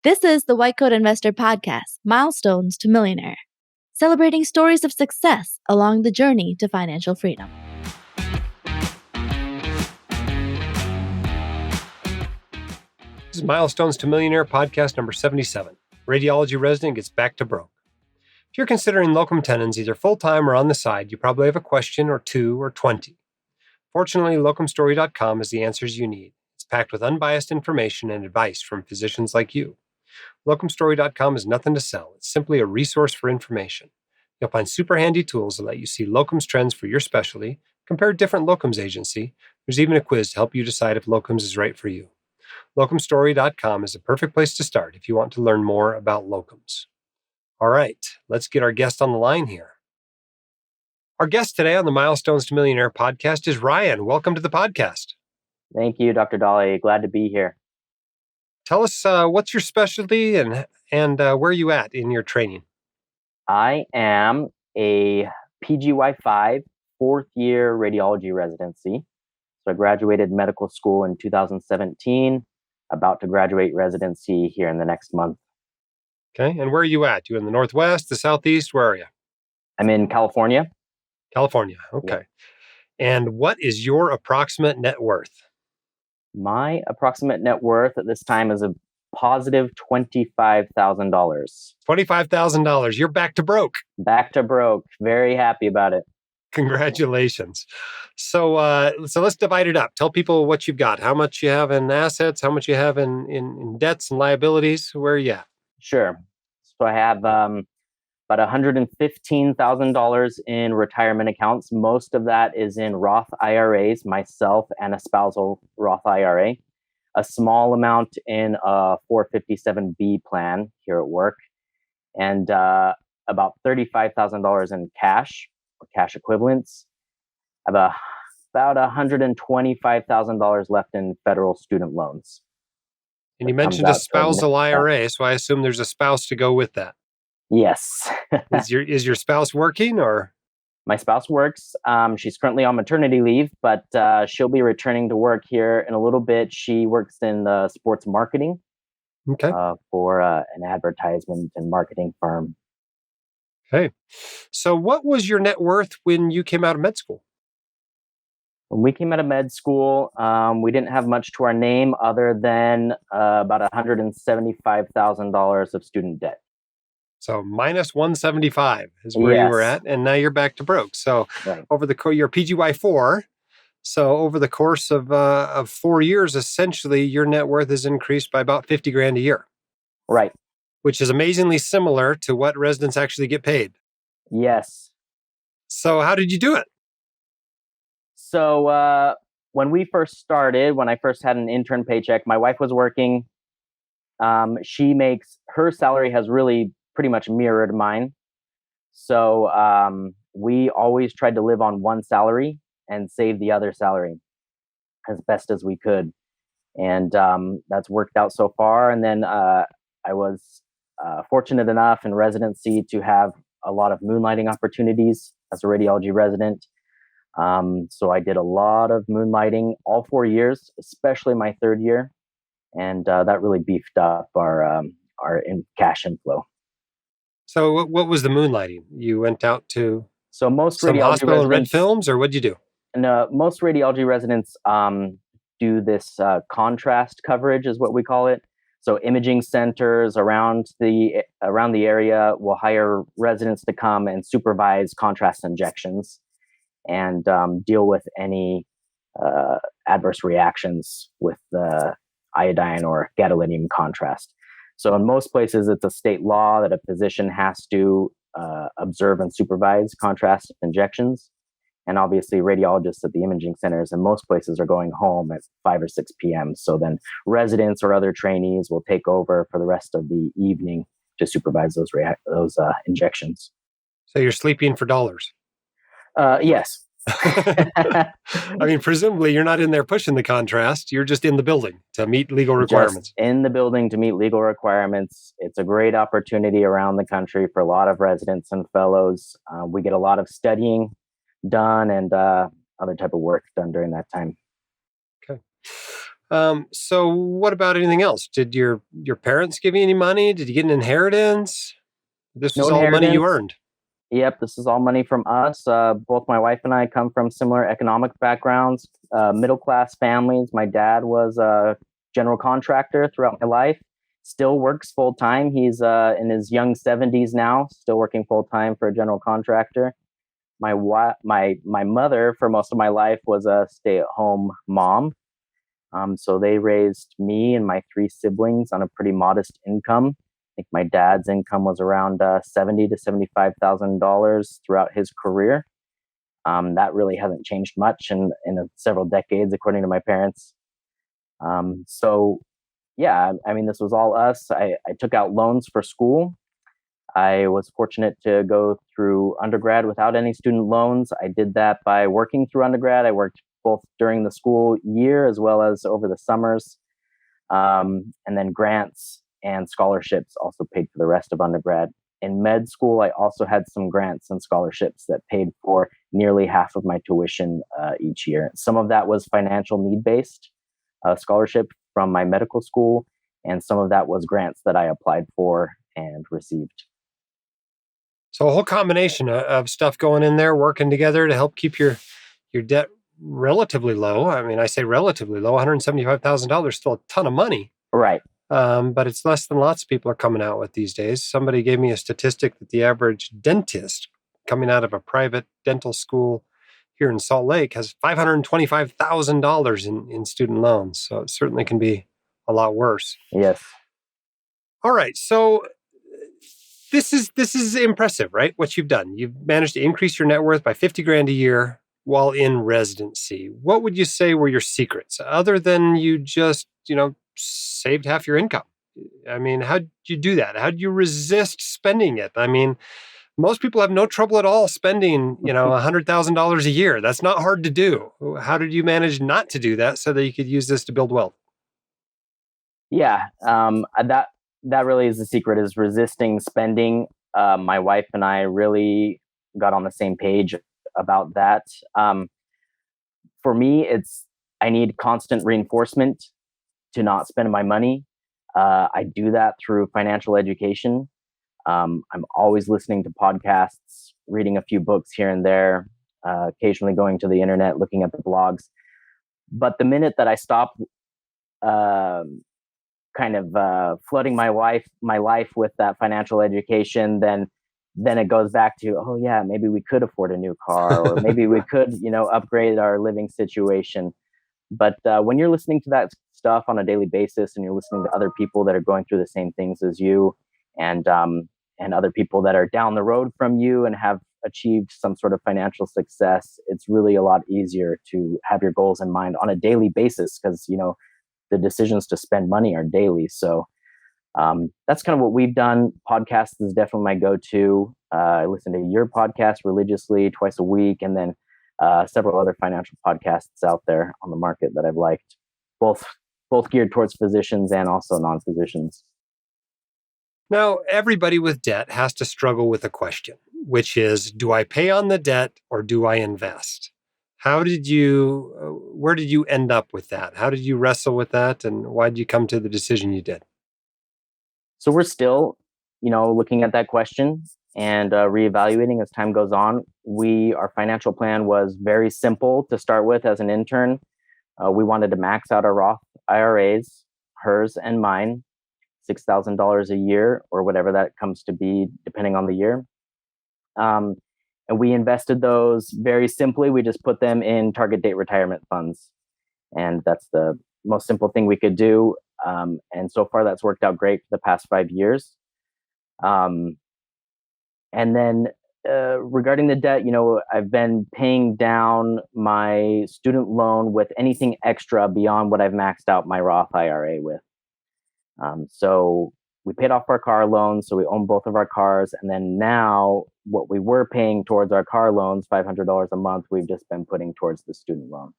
This is the White Coat Investor Podcast, Milestones to Millionaire, celebrating stories of success along the journey to financial freedom. This is Milestones to Millionaire Podcast number 77. Radiology resident gets back to broke. If you're considering locum tenens either full-time or on the side, you probably have a question or two or 20. Fortunately, locumstory.com has the answers you need. It's packed with unbiased information and advice from physicians like you. Locumstory.com is nothing to sell. It's simply a resource for information. You'll find super handy tools that let you see locums trends for your specialty, compare different locums agency. There's even a quiz to help you decide if locums is right for you. Locumstory.com is a perfect place to start if you want to learn more about locums. All right, let's get our guest on the line here. Our guest today on the Milestones to Millionaire podcast is Ryan. Welcome to the podcast. Thank you, Dr. Dolly. Glad to be here. Tell us what's your specialty and where are you at in your training? I am a PGY5 fourth-year radiology residency. So I graduated medical school in 2017, about to graduate residency here in the next month. Okay, and where are you at? You in the Northwest, the Southeast? Where are you? I'm in California. California, okay. Yeah. And what is your approximate net worth? My approximate net worth at this time is a positive $25,000. $25,000. You're back to broke. Back to broke. Very happy about it. Congratulations. So let's divide it up. Tell people what you've got, how much you have in assets, how much you have in debts and liabilities. Where are you at? Sure. So I have about $115,000 in retirement accounts. Most of that is in Roth IRAs, myself and a spousal Roth IRA. A small amount in a 457B plan here at work, and about $35,000 in cash or cash equivalents. I have about $125,000 left in federal student loans. And you mentioned a spousal IRA, so I assume there's a spouse to go with that. Yes. Is your spouse working or? My spouse works. She's currently on maternity leave, but she'll be returning to work here in a little bit. She works in sports marketing for an advertisement and marketing firm. Okay. So what was your net worth when you came out of med school? When we came out of med school, we didn't have much to our name other than about $175,000 of student debt. So minus 175 is where you were at, and now you're back to broke. So over your PGY4, so over the course of 4 years, essentially your net worth has increased by about $50,000 a year. Right. Which is amazingly similar to what residents actually get paid. Yes. So how did you do it? So when we first started, when I first had an intern paycheck, my wife was working. Her salary has really pretty much mirrored mine. So we always tried to live on one salary and save the other salary as best as we could. And that's worked out so far. And then I was fortunate enough in residency to have a lot of moonlighting opportunities as a radiology resident. So I did a lot of moonlighting all 4 years, especially my third year. And that really beefed up our cash inflow. So what was the moonlighting? You went out to some hospital and read films, or what did you do? And most radiology residents do this contrast coverage, is what we call it. So imaging centers around the area will hire residents to come and supervise contrast injections and deal with any adverse reactions with the iodine or gadolinium contrast. So in most places, it's a state law that a physician has to observe and supervise contrast injections. And obviously, radiologists at the imaging centers in most places are going home at 5 or 6 p.m. So then residents or other trainees will take over for the rest of the evening to supervise those injections. So you're sleeping for dollars? Yes. I mean, presumably you're not in there pushing the contrast. You're just in the building to meet legal requirements. Just in the building to meet legal requirements. It's a great opportunity around the country for a lot of residents and fellows. We get a lot of studying done and other type of work done during that time. Okay. So what about anything else? Did your parents give you any money? Did you get an inheritance? This No was all money you inheritance. earned. Yep, this is all money from us. Both my wife and I come from similar economic backgrounds, middle class families. My dad was a general contractor throughout my life, still works full time. He's in his young 70s now, still working full time for a general contractor. My mother for most of my life was a stay at home mom. So they raised me and my three siblings on a pretty modest income. I think my dad's income was around $70 to $75,000 throughout his career. That really hasn't changed much in several decades, according to my parents. So yeah, I mean, this was all us. I took out loans for school. I was fortunate to go through undergrad without any student loans. I did that by working through undergrad. I worked both during the school year as well as over the summers. And then grants and scholarships also paid for the rest of undergrad. In med school, I also had some grants and scholarships that paid for nearly half of my tuition each year. Some of that was financial need based scholarship from my medical school, and some of that was grants that I applied for and received. So a whole combination of stuff going in there, working together to help keep your debt relatively low. I mean, I say relatively low. $175,000 still a ton of money. Right. But it's less than lots of people are coming out with these days. Somebody gave me a statistic that the average dentist coming out of a private dental school here in Salt Lake has $525,000 in student loans. So it certainly can be a lot worse. Yes. All right. So this is impressive, right? What you've done. You've managed to increase your net worth by 50 grand a year while in residency. What would you say were your secrets other than you just, saved half your income? I mean, how'd you do that? How'd you resist spending it? I mean, most people have no trouble at all spending, $100,000 a year. That's not hard to do. How did you manage not to do that so that you could use this to build wealth? Yeah, that really is the secret, is resisting spending. My wife and I really got on the same page about that. For me, I need constant reinforcement to not spend my money. I do that through financial education. I'm always listening to podcasts, reading a few books here and there, occasionally going to the internet, looking at the blogs. But the minute that I stop kind of flooding my life with that financial education, then it goes back to, oh yeah, maybe we could afford a new car, or maybe we could, upgrade our living situation. But when you're listening to that stuff on a daily basis, and you're listening to other people that are going through the same things as you, and other people that are down the road from you and have achieved some sort of financial success, it's really a lot easier to have your goals in mind on a daily basis, because the decisions to spend money are daily. So that's kind of what we've done. Podcasts is definitely my go-to. I listen to your podcast religiously twice a week, and then several other financial podcasts out there on the market that I've liked, both geared towards physicians and also non-physicians. Now, everybody with debt has to struggle with a question, which is, do I pay on the debt or do I invest? Where did you end up with that? How did you wrestle with that? And why did you come to the decision you did? So we're still, looking at that question and reevaluating as time goes on. Our financial plan was very simple to start with as an intern. We wanted to max out our Roth IRAs, hers and mine, $6,000 a year, or whatever that comes to be, depending on the year. And we invested those very simply. We just put them in target date retirement funds. And that's the most simple thing we could do. And so far, that's worked out great for the past 5 years. And then regarding the debt, I've been paying down my student loan with anything extra beyond what I've maxed out my Roth IRA with. So we paid off our car loans, so we own both of our cars. And then now what we were paying towards our car loans, $500 a month, we've just been putting towards the student loan.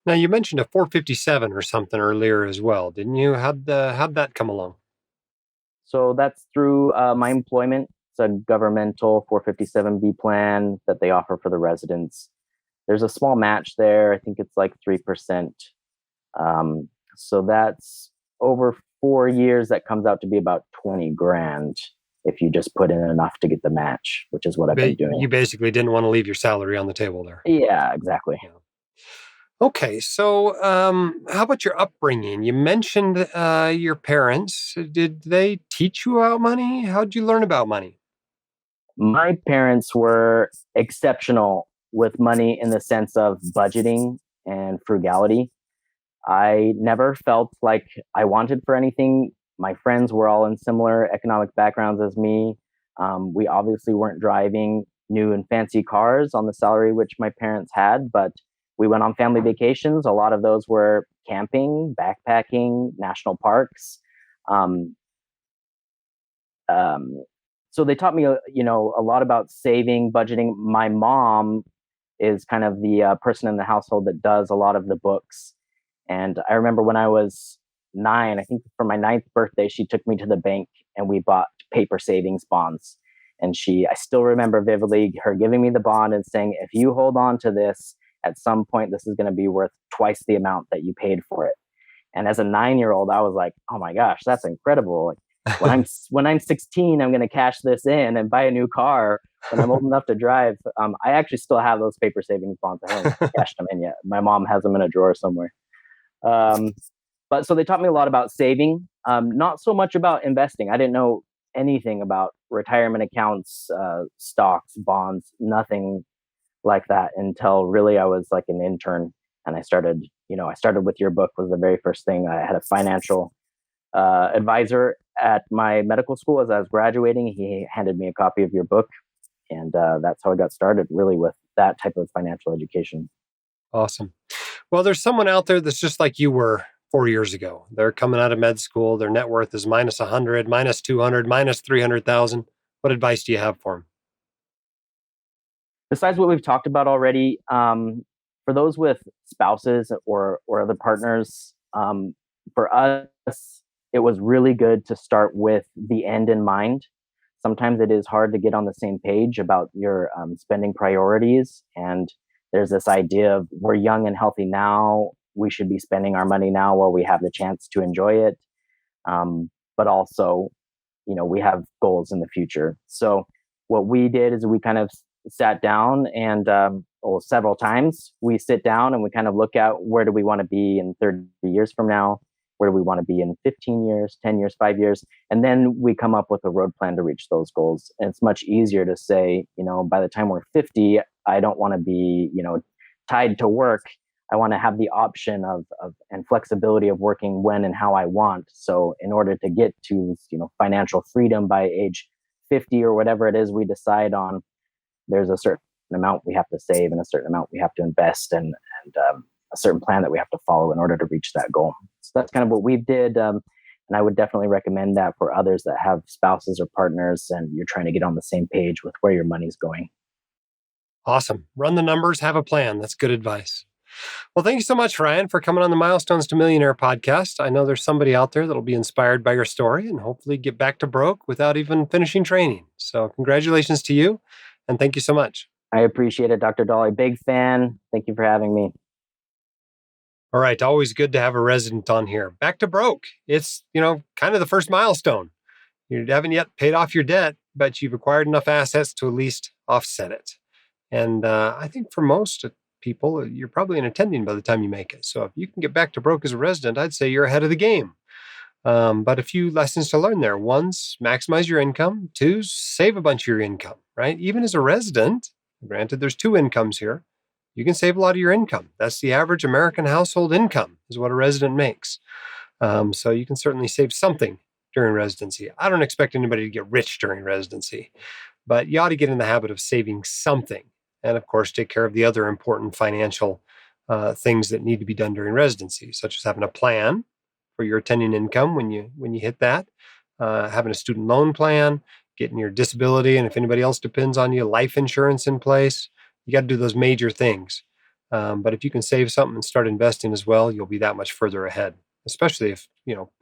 Now, you mentioned a 457 or something earlier as well, didn't you? How'd that come along? So that's through my employment. It's a governmental 457B plan that they offer for the residents. There's a small match there. I think it's like 3%. So that's over 4 years. That comes out to be about 20 grand if you just put in enough to get the match, which is what I've been doing. You basically didn't want to leave your salary on the table there. Yeah, exactly. Yeah. Okay, so how about your upbringing? You mentioned your parents. Did they teach you about money? How did you learn about money? My parents were exceptional with money in the sense of budgeting and frugality. I never felt like I wanted for anything. My friends were all in similar economic backgrounds as me. We obviously weren't driving new and fancy cars on the salary which my parents had, but we went on family vacations. A lot of those were camping, backpacking, national parks. Um, um, so they taught me, a lot about saving, budgeting. My mom is kind of the person in the household that does a lot of the books. And I remember when I was 9, I think for my ninth birthday, she took me to the bank and we bought paper savings bonds. And I still remember vividly her giving me the bond and saying, if you hold on to this, at some point, this is going to be worth twice the amount that you paid for it. And as a 9-year-old, I was like, oh my gosh, that's incredible. Like when I'm 16, I'm going to cash this in and buy a new car when I'm old enough to drive. I actually still have those paper savings bonds. I haven't cashed them in yet. My mom has them in a drawer somewhere. But so they taught me a lot about saving, not so much about investing. I didn't know anything about retirement accounts, stocks, bonds, nothing like that until really I was like an intern. And I started with your book was the very first thing. I had a financial advisor at my medical school as I was graduating. He handed me a copy of your book. And that's how I got started really with that type of financial education. Awesome. Well, there's someone out there that's just like you were 4 years ago. They're coming out of med school. Their net worth is minus 100, minus 200, minus 300,000. What advice do you have for them? Besides what we've talked about already, for those with spouses or other partners, for us, it was really good to start with the end in mind. Sometimes it is hard to get on the same page about your spending priorities. And there's this idea of we're young and healthy now. We should be spending our money now while we have the chance to enjoy it. But also, we have goals in the future. So what we did is we kind of sat down and several times we sit down and we kind of look at where do we want to be in 30 years from now? Where do we want to be in 15 years, 10 years, 5 years? And then we come up with a road plan to reach those goals. And it's much easier to say, by the time we're 50, I don't want to be, tied to work. I want to have the option of and flexibility of working when and how I want. So in order to get to, financial freedom by age 50 or whatever it is we decide on, there's a certain amount we have to save and a certain amount we have to invest and a certain plan that we have to follow in order to reach that goal. So that's kind of what we did. And I would definitely recommend that for others that have spouses or partners and you're trying to get on the same page with where your money's going. Awesome. Run the numbers, have a plan. That's good advice. Well, thank you so much, Ryan, for coming on the Milestones to Millionaire podcast. I know there's somebody out there that'll be inspired by your story and hopefully get back to broke without even finishing training. So congratulations to you, and thank you so much. I appreciate it, Dr. Dolly. Big fan. Thank you for having me. All right. Always good to have a resident on here. Back to broke. It's, kind of the first milestone. You haven't yet paid off your debt, but you've acquired enough assets to at least offset it. And I think for most people, you're probably in attending by the time you make it. So if you can get back to broke as a resident, I'd say you're ahead of the game. But a few lessons to learn there. One's maximize your income. Two, save a bunch of your income, right? Even as a resident, granted, there's two incomes here. You can save a lot of your income. That's the average American household income is what a resident makes. So you can certainly save something during residency. I don't expect anybody to get rich during residency, but you ought to get in the habit of saving something. And of course, take care of the other important financial things that need to be done during residency, such as having a plan for your attending income when you hit that, having a student loan plan, getting your disability, and if anybody else depends on you, life insurance in place. You got to do those major things. But if you can save something and start investing as well, you'll be that much further ahead, especially if,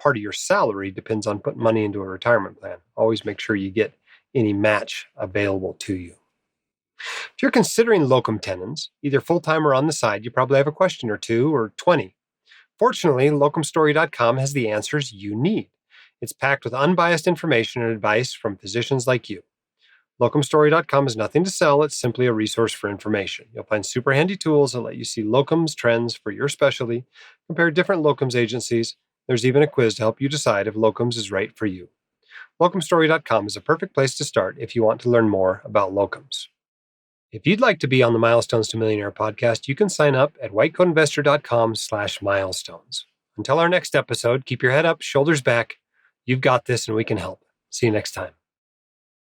part of your salary depends on putting money into a retirement plan. Always make sure you get any match available to you. If you're considering locum tenens, either full-time or on the side, you probably have a question or two or 20. Fortunately, locumstory.com has the answers you need. It's packed with unbiased information and advice from physicians like you. Locumstory.com is nothing to sell, it's simply a resource for information. You'll find super handy tools that let you see locums trends for your specialty, compare different locums agencies. There's even a quiz to help you decide if locums is right for you. Locumstory.com is a perfect place to start if you want to learn more about locums. If you'd like to be on the Milestones to Millionaire podcast, you can sign up at whitecoatinvestor.com/milestones. Until our next episode, keep your head up, shoulders back. You've got this and we can help. See you next time.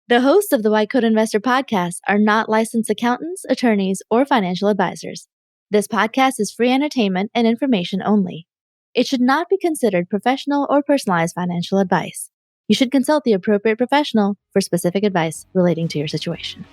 The hosts of the White Coat Investor podcast are not licensed accountants, attorneys, or financial advisors. This podcast is free entertainment and information only. It should not be considered professional or personalized financial advice. You should consult the appropriate professional for specific advice relating to your situation.